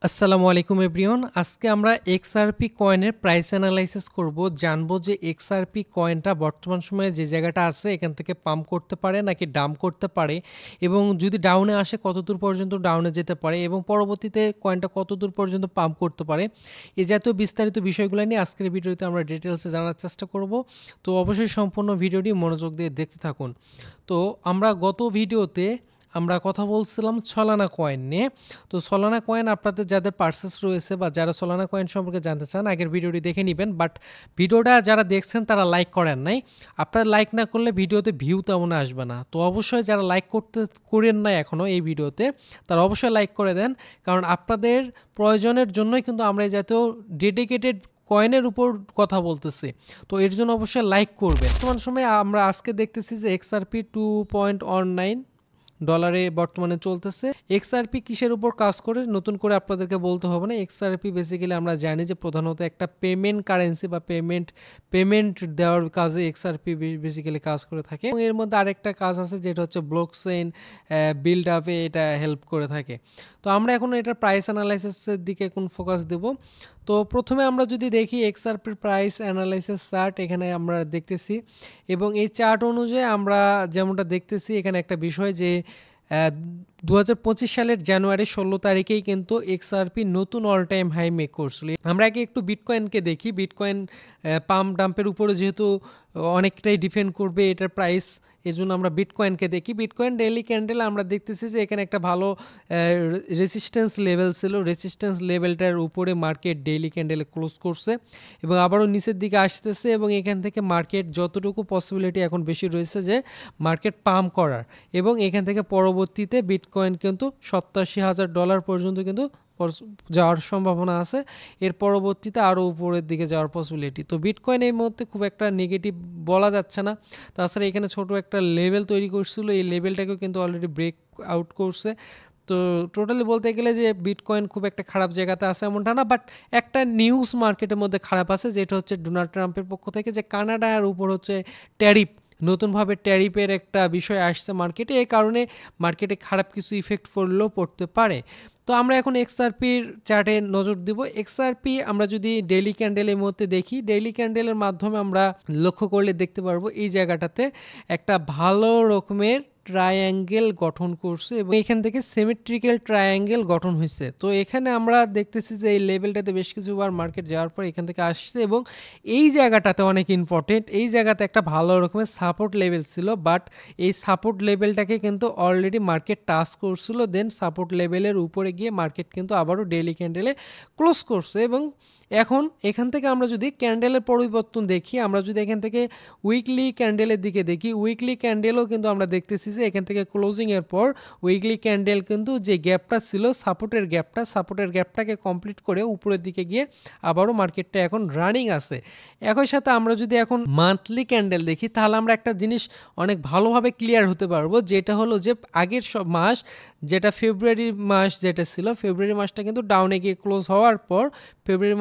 আসসালামু আলাইকুম এভরিওয়ান। আজকে আমরা এক্সআরপি কয়েনের প্রাইস অ্যানালাইসিস করব। জানবো যে এক্সআরপি কয়েনটা বর্তমান সময়ে যে জায়গাটা আছে এখান থেকে পাম্প করতে পারে নাকি ডাম্প করতে পারে, এবং যদি ডাউনে আসে কতদূর পর্যন্ত ডাউনে যেতে পারে, এবং পরবর্তীতে কয়েনটা কতদূর পর্যন্ত পাম্প করতে পারে। এই জাতীয় বিস্তারিত বিষয়গুলো নিয়ে আজকের ভিডিওতে আমরা ডিটেলসে জানার চেষ্টা করব। তো অবশ্যই সম্পূর্ণ ভিডিওটি মনোযোগ দিয়ে দেখতে থাকুন। তো আমরা গত ভিডিওতে আমরা কথা বলছিলাম সলানা কয়েন নিয়ে। তো সলানা কয়েন আপনাদের যাদের পার্সেস রয়েছে বা যারা সলানা কয়েন সম্পর্কে জানতে চান আগের ভিডিওটি দেখে নেবেন, বাট ভিডিওটা যারা দেখছেন তারা লাইক করেন নাই। আপনারা লাইক না করলে ভিডিওতে ভিউ তেমন আসবে না। তো অবশ্যই যারা লাইক করেন নাই এখনও এই ভিডিওতে, তারা অবশ্যই লাইক করে দেন, কারণ আপনাদের প্রয়োজনের জন্যই কিন্তু আমরা এই জাতীয় ডেডিকেটেড কয়েনের উপর কথা বলতেছি। তো এর জন্য অবশ্যই লাইক করবেন। বর্তমান সময়ে আমরা আজকে দেখতেছি যে এক্সআরপি 2.19 ডলারে বর্তমানে চলতেছে। এক্সআরপি কিসের উপর কাজ করে নতুন করে আপনাদেরকে বলতে হবে না। এক্সআরপি বেসিক্যালি আমরা জানি যে প্রধানত একটা পেমেন্ট কারেন্সি বা পেমেন্ট দেওয়ার কাজে এক্সআরপি বেসিক্যালি কাজ করে থাকে, এবং এর মধ্যে আরেকটা কাজ আছে যেটা হচ্ছে ব্লকচেইন বিল্ড আপে এটা হেল্প করে থাকে। তো আমরা এখন এটার প্রাইস অ্যানালাইসিসের দিকে এখন ফোকাস দেব। তো প্রথমে আমরা যদি দেখি এক্সআরপির প্রাইস অ্যানালাইসিস চার্ট এখানে আমরা দেখতেছি, এবং এই চার্ট অনুযায়ী আমরা যেমনটা দেখতেছি এখানে একটা বিষয় যে 2025 সালের জানুয়ারি 16 তারিখেই কিন্তু এক্সআরপি নতুন অল টাইম হাই মেক করছিল। আমরা আগে একটু বিটকয়েনকে দেখি। বিটকয়েন পাম্প ডাম্পের উপরে যেহেতু অনেকটাই ডিপেন্ড করবে এটার প্রাইস, এজন্য আমরা বিটকয়েনকে দেখি। বিটকয়েন ডেইলি ক্যান্ডেল আমরা দেখতেছি যে এখানে একটা ভালো রেসিস্ট্যান্স লেভেল ছিল। রেসিস্ট্যান্স লেভেলটার উপরে মার্কেট ডেইলি ক্যান্ডেলে ক্লোজ করছে এবং আবারও নিচের দিকে আসতেছে, এবং এখান থেকে মার্কেট যতটুকু পসিবিলিটি এখন বেশি রয়েছে যে মার্কেট পাম্প করার, এবং এখান থেকে পরবর্তীতে বিটকয়েন কিন্তু $87,000 পর্যন্ত কিন্তু যাওয়ার সম্ভাবনা আছে। এর পরবর্তীতে আরও উপরের দিকে যাওয়ার পসিবিলিটি। তো বিটকয়েন এই মুহূর্তে খুব একটা নেগেটিভ বলা যাচ্ছে না। তাছাড়া এখানে ছোট একটা লেভেল তৈরি করছিল, এই লেভেলটাকেও কিন্তু অলরেডি ব্রেক আউট করছে। তো টোটালি বলতে গেলে যে বিটকয়েন খুব একটা খারাপ জায়গাতে আছে এমনটা না, বাট একটা নিউজ মার্কেটের মধ্যে খারাপ আছে, যেটা হচ্ছে ডোনাল্ড ট্রাম্পের পক্ষ থেকে যে কানাডার উপর হচ্ছে ট্যারিফ, নতুনভাবে ট্যারিফের একটা বিষয় আসছে মার্কেটে। এই কারণে মার্কেটে খারাপ কিছু ইফেক্ট পড়লেও পড়তে পারে। তো আমরা এখন এক্সআরপির চার্টে নজর দিব। এক্সআরপি আমরা যদি ডেইলি ক্যান্ডেলের মধ্যে দেখি, ডেইলি ক্যান্ডেলের মাধ্যমে আমরা লক্ষ্য করলে দেখতে পারবো এই জায়গাটাতে একটা ভালো রকমের ট্রায়াঙ্গেল গঠন করছে, এবং এখান থেকে সিমেট্রিক্যাল ট্রায়াঙ্গেল গঠন হয়েছে। তো এখানে আমরা দেখতেছি যে এই লেভেলটাতে বেশ কিছুবার মার্কেট যাওয়ার পর এখান থেকে আসছে, এবং এই জায়গাটাতে অনেক ইম্পর্টেন্ট, এই জায়গাতে একটা ভালো রকমের সাপোর্ট লেভেল ছিল, বাট এই সাপোর্ট লেভেলটাকে কিন্তু অলরেডি মার্কেট টাচ করছিল। দেন সাপোর্ট লেভেলের উপরে গিয়ে মার্কেট কিন্তু আবারও ডেইলি ক্যান্ডেলে ক্লোজ করছে, এবং এখন এখান থেকে আমরা যদি ক্যান্ডেলের পরিবর্তন দেখি, আমরা যদি এখান থেকে উইকলি ক্যান্ডেলের দিকে দেখি, উইকলি ক্যান্ডেলও কিন্তু আমরা দেখতেছি যে এখান থেকে ক্লোজিংয়ের পর উইকলি ক্যান্ডেল কিন্তু যে গ্যাপটা ছিল সাপোর্টের গ্যাপটাকে কমপ্লিট করে উপরের দিকে গিয়ে আবারও মার্কেটটা এখন রানিং আছে। একই সাথে আমরা যদি এখন মান্থলি ক্যান্ডেল দেখি, তাহলে আমরা একটা জিনিস অনেক ভালোভাবে ক্লিয়ার হতে পারবো, যেটা হলো যে আগের সব মাস, যেটা ফেব্রুয়ারি মাস যেটা ছিল, ফেব্রুয়ারি মাসটা কিন্তু ডাউনে গিয়ে ক্লোজ হওয়ার পর ফেব্রুয়ারি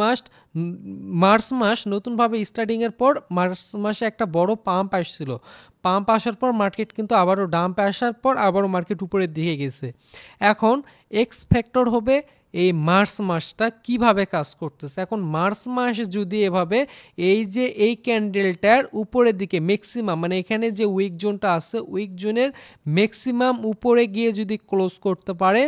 মার্চ মাস নতুনভাবে স্টার্টিংয়ের পর মার্চ মাসে একটা বড় পাম্প আসছিল। পাম্প আসার পর মার্কেট কিন্তু আবারও ডাম্পে আসার পর আবারও মার্কেট উপরের দিকে গেছে। এখন এক্স ফ্যাক্টর হবে এই মার্চ মাসটা কিভাবে কাজ করতেছে। এখন মার্চ মাস যদি এভাবে এই ক্যান্ডেলটার উপরের দিকে ম্যাক্সিমাম, মানে এখানে যে উইক জোনটা আছে উইক জোনের ম্যাক্সিমাম উপরে গিয়ে যদি ক্লোজ করতে পারে,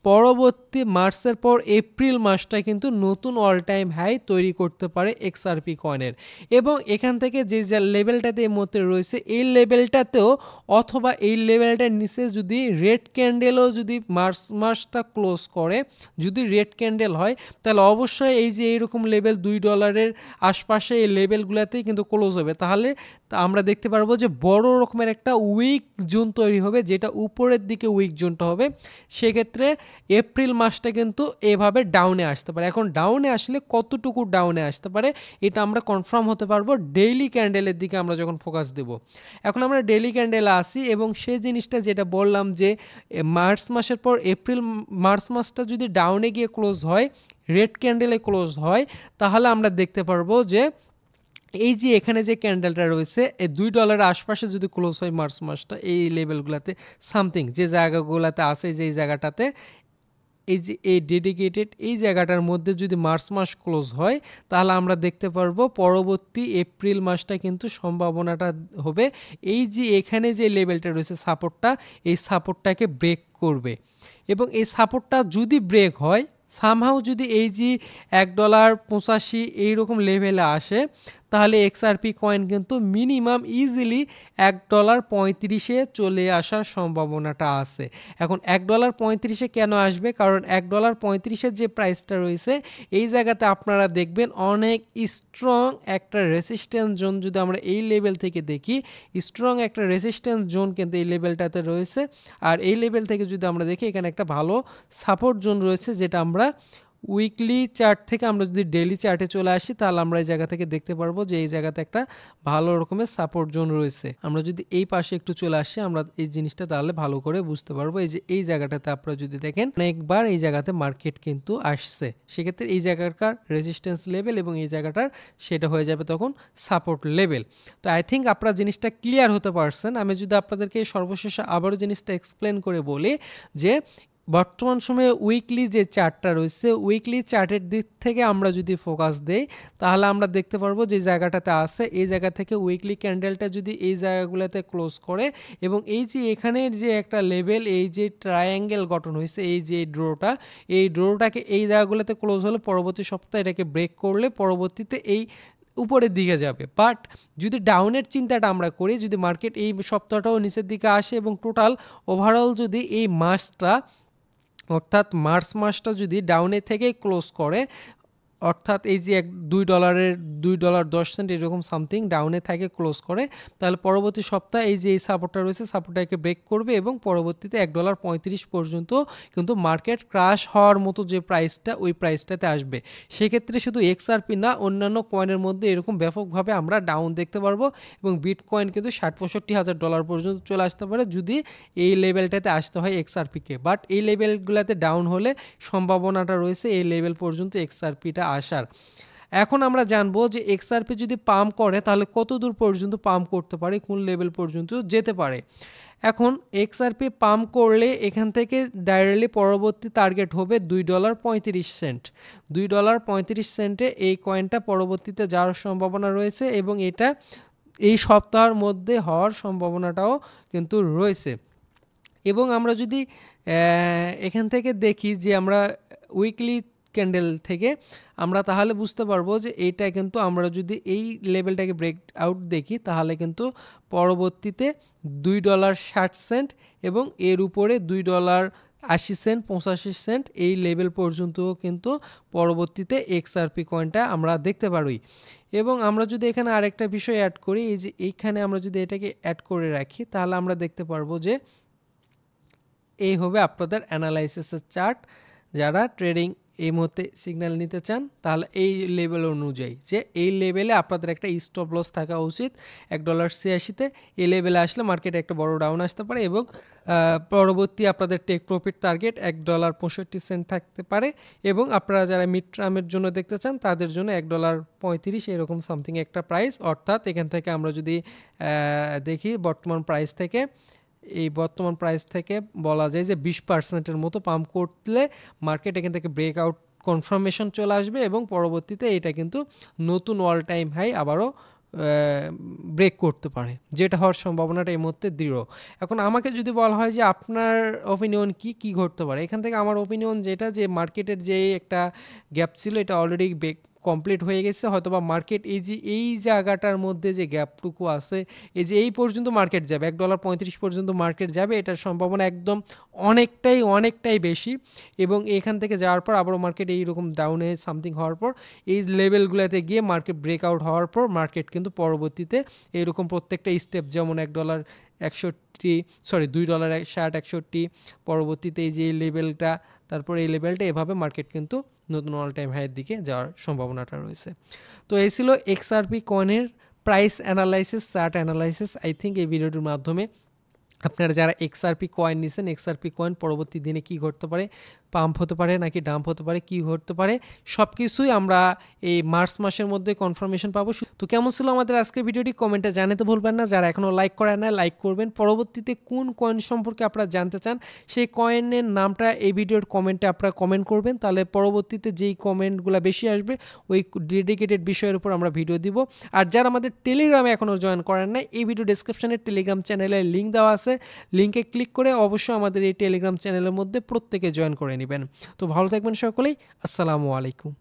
পরবর্তী মার্চের পর এপ্রিল মাসটা কিন্তু নতুন অল টাইম হাই তৈরি করতে পারে এক্সআরপি কয়েনের, এবং এখান থেকে যে লেভেলটাতে এই মুহূর্তে রয়েছে এই লেভেলটাতেও, অথবা এই লেভেলটার নিচে যদি রেড ক্যান্ডেলও যদি মার্চ মাসটা ক্লোজ করে, যদি রেড ক্যান্ডেল হয়, তাহলে অবশ্যই এই যে এইরকম লেভেল $2 আশপাশে এই লেভেলগুলোতেই কিন্তু ক্লোজ হবে। তাহলে আমরা দেখতে পারবো যে বড় রকমের একটা উইক জোন তৈরি হবে, যেটা উপরের দিকে উইক জোনটা হবে। সেক্ষেত্রে এপ্রিল মাসটা কিন্তু এভাবে ডাউনে আসতে পারে। এখন ডাউনে আসলে কতটুকু ডাউনে আসতে পারে এটা আমরা কনফার্ম হতে পারবো ডেইলি ক্যান্ডেলের দিকে আমরা যখন ফোকাস দেব। এখন আমরা ডেইলি ক্যান্ডেলে আসি, এবং সেই জিনিসটা যেটা বললাম যে মার্চ মাসের পর মার্চ মাসটা যদি ডাউনে গিয়ে ক্লোজ হয়, রেড ক্যান্ডেলে ক্লোজ হয়, তাহলে আমরা দেখতে পারবো যে এই যে এখানে যে ক্যান্ডেলটা রয়েছে এই $2 আশপাশে যদি ক্লোজ হয় মার্চ মাসটা, এই লেভেলগুলোতে সামথিং যে জায়গাগুলোতে আছে, যে জায়গাটাতে এই যে এই ডেডিকেটেড এই জায়গাটার মধ্যে যদি মার্চ মাস ক্লোজ হয় তাহলে আমরা দেখতে পারবো পরবর্তী এপ্রিল মাসটা কিন্তু সম্ভাবনাটা হবে এই যে এখানে যে লেভেলটা রয়েছে সাপোর্টটা, এই সাপোর্টটাকে ব্রেক করবে এবং এই সাপোর্টটা যদি ব্রেক হয় সামহাও যদি এই যে $1.85 এইরকম লেভেলে আসে তাহলে এক্সআরপি কয়েন কিন্তু মিনিমাম ইজিলি $1.35 চলে আসার সম্ভাবনাটা আছে। এখন $1.35 কেন আসবে? কারণ $1.35 যে প্রাইসটা রয়েছে এই জায়গাতে আপনারা দেখবেন অনেক স্ট্রং একটা রেসিস্ট্যান্স জোন, যদি আমরা এই লেভেল থেকে দেখি স্ট্রং একটা রেসিস্ট্যান্স জোন কিন্তু এই লেভেলটাতে রয়েছে। আর এই লেভেল থেকে যদি আমরা দেখি এখানে একটা ভালো সাপোর্ট জোন রয়েছে, যেটা আমরা উইকলি চার্ট থেকে আমরা যদি ডেইলি চার্টে চলে আসি তাহলে আমরা এই জায়গা থেকে দেখতে পারবো যে এই জায়গাতে একটা ভালো রকমের সাপোর্ট জোন রয়েছে। আমরা যদি এই পাশে একটু চলে আসি আমরা এই জিনিসটা তাহলে ভালো করে বুঝতে পারবো। এই যে এই জায়গাটাতে আপনারা যদি দেখেন অনেকবার এই জায়গাতে মার্কেট কিন্তু আসছে, সেক্ষেত্রে এই জায়গাটার রেজিস্ট্যান্স লেভেল এবং এই জায়গাটার সেটা হয়ে যাবে তখন সাপোর্ট লেভেল। তো আই থিঙ্ক আপনারা জিনিসটা ক্লিয়ার হতে পারছেন। আমি যদি আপনাদেরকে সর্বশেষে আবারও জিনিসটা এক্সপ্লেন করে বলি যে বর্তমান সময়ে উইকলি যে চার্টটা রয়েছে উইকলি চার্টের দিক থেকে আমরা যদি ফোকাস দেই তাহলে আমরা দেখতে পারবো যে জায়গাটাতে আছে এই জায়গা থেকে উইকলি ক্যান্ডেলটা যদি এই জায়গাগুলোতে ক্লোজ করে এবং এই যে এখানের যে একটা লেভেল এই যে ট্রায়াঙ্গেল গঠন হয়েছে এই যে এই ড্রোটাকে এই জায়গাগুলোতে ক্লোজ হলে পরবর্তী সপ্তাহে এটাকে ব্রেক করলে পরবর্তীতে এই উপরের দিকে যাবে। বাট যদি ডাউনের চিন্তাটা আমরা করি, যদি মার্কেট এই সপ্তাহটাও নিচের দিকে আসে এবং টোটাল ওভারঅল যদি এই মাসটা অর্থাৎ মার্চ মাসটা যদি ডাউনে থেকেই ক্লোজ করে, অর্থাৎ এই যে $2.10 এরকম সামথিং ডাউনে থাকে ক্লোজ করে, তাহলে পরবর্তী সপ্তাহে এই যে এই সাপোর্টটা রয়েছে সাপোর্টটাকে ব্রেক করবে এবং পরবর্তীতে $1.35 পর্যন্ত কিন্তু মার্কেট ক্রাশ হওয়ার মতো যে প্রাইসটা ওই প্রাইসটাতে আসবে। সেক্ষেত্রে শুধু এক্সআরপি না অন্যান্য কয়েনের মধ্যে এরকম ব্যাপকভাবে আমরা ডাউন দেখতে পারবো এবং বিটকয়েন কিন্তু $60-65 পর্যন্ত চলে আসতে পারে যদি এই লেভেলটাতে আসতে হয় এক্সআরপিকে। বাট এই লেভেলগুলোতে ডাউন হলে সম্ভাবনাটা রয়েছে এই লেভেল পর্যন্ত এক্সআরপিটা আসার। এখন আমরা জানবো যে এক্সআরপি যদি পাম্প করে তাহলে কত দূর পর্যন্ত পাম্প করতে পারে, কোন লেভেল পর্যন্ত যেতে পারে। এখন এক্সআরপি পাম্প করলে এখান থেকে ডাইরেক্টলি পরবর্তী টার্গেট হবে $2.35। $2.35 এই কয়েনটা পরবর্তীতে যাওয়ার সম্ভাবনা রয়েছে এবং এটা এই সপ্তাহের মধ্যে হওয়ার সম্ভাবনাটাও কিন্তু রয়েছে। এবং আমরা যদি এখান থেকে দেখি যে আমরা উইকলি ক্যান্ডেল থেকে আমরা তাহলে বুঝতে পারবো যে এইটা কিন্তু আমরা যদি এই লেভেলটাকে ব্রেক আউট দেখি তাহলে কিন্তু পরবর্তীতে $2.60 এবং এর উপরে $2.80 $85 এই লেভেল পর্যন্ত কিন্তু পরবর্তীতে এক্সআরপি কয়েনটা আমরা দেখতে পারি। এবং আমরা যদি এখানে আরেকটা বিষয় অ্যাড করি, এই যে এইখানে আমরা যদি এটাকে অ্যাড করে রাখি তাহলে আমরা দেখতে পারবো যে এই হবে আপনাদের অ্যানালাইসিসের চার্ট। যারা ট্রেডিং এই মুহূর্তে সিগন্যাল নিতে চান তাহলে এই লেভেল অনুযায়ী যে এই লেভেলে আপনাদের একটা স্টপ লস থাকা উচিত $1.86-তে। এই লেভেলে আসলে মার্কেটে একটা বড় ডাউন আসতে পারে এবং পরবর্তী আপনাদের টেক প্রফিট টার্গেট $1.65 থাকতে পারে এবং আপনারা যারা মিড টার্মের জন্য দেখতে চান তাদের জন্য $1.35 এরকম সামথিং একটা প্রাইস। অর্থাৎ এখান থেকে আমরা যদি দেখি বর্তমান প্রাইস থেকে বলা যায় যে 20%-এর মতো পাম্প করলে মার্কেট এখান থেকে ব্রেকআউট কনফার্মেশন চলে আসবে এবং পরবর্তীতে এটা কিন্তু নতুন অল টাইম হাই আবারও ব্রেক করতে পারে, যেটা হওয়ার সম্ভাবনাটা এই মুহূর্তে দৃঢ়। এখন আমাকে যদি বলা হয় যে আপনার অপিনিয়ন কি ঘটতে পারে, এখান থেকে আমার অপিনিয়ন যেটা যে মার্কেটের যে একটা গ্যাপ ছিল এটা অলরেডি কমপ্লিট হয়ে গেছে। হয়তোবা মার্কেট এই জায়গাটার মধ্যে যে গ্যাপটুকু আছে এই যে এই পর্যন্ত মার্কেট যাবে $1.35 পর্যন্ত মার্কেট যাবে, এটার সম্ভাবনা একদম অনেকটাই বেশি এবং এখান থেকে যাওয়ার পর আবারও মার্কেট এইরকম ডাউনে সামথিং হওয়ার পর এই লেভেলগুলোতে গিয়ে মার্কেট ব্রেকআউট হওয়ার পর মার্কেট কিন্তু পরবর্তীতে এইরকম প্রত্যেকটা স্টেপ যেমন $2.60 পরবর্তীতে এই যে এই লেভেলটা তারপর এই লেভেলটা এভাবে মার্কেট কিন্তু নতুন অল টাইম হাইয়ের দিকে যাওয়ার সম্ভাবনাটা রয়েছে। তো এই ছিল এক্সআরপি কয়েনের price analysis chart analysis. I think এই ভিডিওটির মাধ্যমে আপনারা যারা XRP কয়েন নিছেন, XRP কয়েন পরবর্তী দিনে কি ঘটতে পারে? পাম্প হতে পারে নাকি ডাম্প হতে পারে, কি ঘটতে পারে? সবকিছুই আমরা এই মার্চ মাসের মধ্যে কনফার্মেশন পাবো। তো কেমন ছিল আমাদের আজকের ভিডিওটি? কমেন্টে জানাতে ভুলবেন না। যারা এখনও লাইক করেন নাই, লাইক করবেন। পরবর্তীতে কোন কয়েন সম্পর্কে আপনারা জানতে চান, সেই কয়েনের নামটা এই ভিডিওর কমেন্টে আপনারা কমেন্ট করবেন। তাহলে পরবর্তীতে যেই কমেন্টগুলা বেশি আসবে, ওই ডেডিকেটেড বিষয়ের উপর আমরা ভিডিও দিব। আর যারা আমাদের টেলিগ্রামে এখনও জয়েন করেন নাই, এই ভিডিও ডেসক্রিপশনে টেলিগ্রাম চ্যানেলের লিঙ্ক দেওয়া আছে। লিঙ্কে ক্লিক করে অবশ্যই আমাদের এই টেলিগ্রাম চ্যানেলের মধ্যে প্রত্যেকে জয়েন করে নেবেন। তো ভালো থাকবেন সকলেই। আসসালামু আলাইকুম।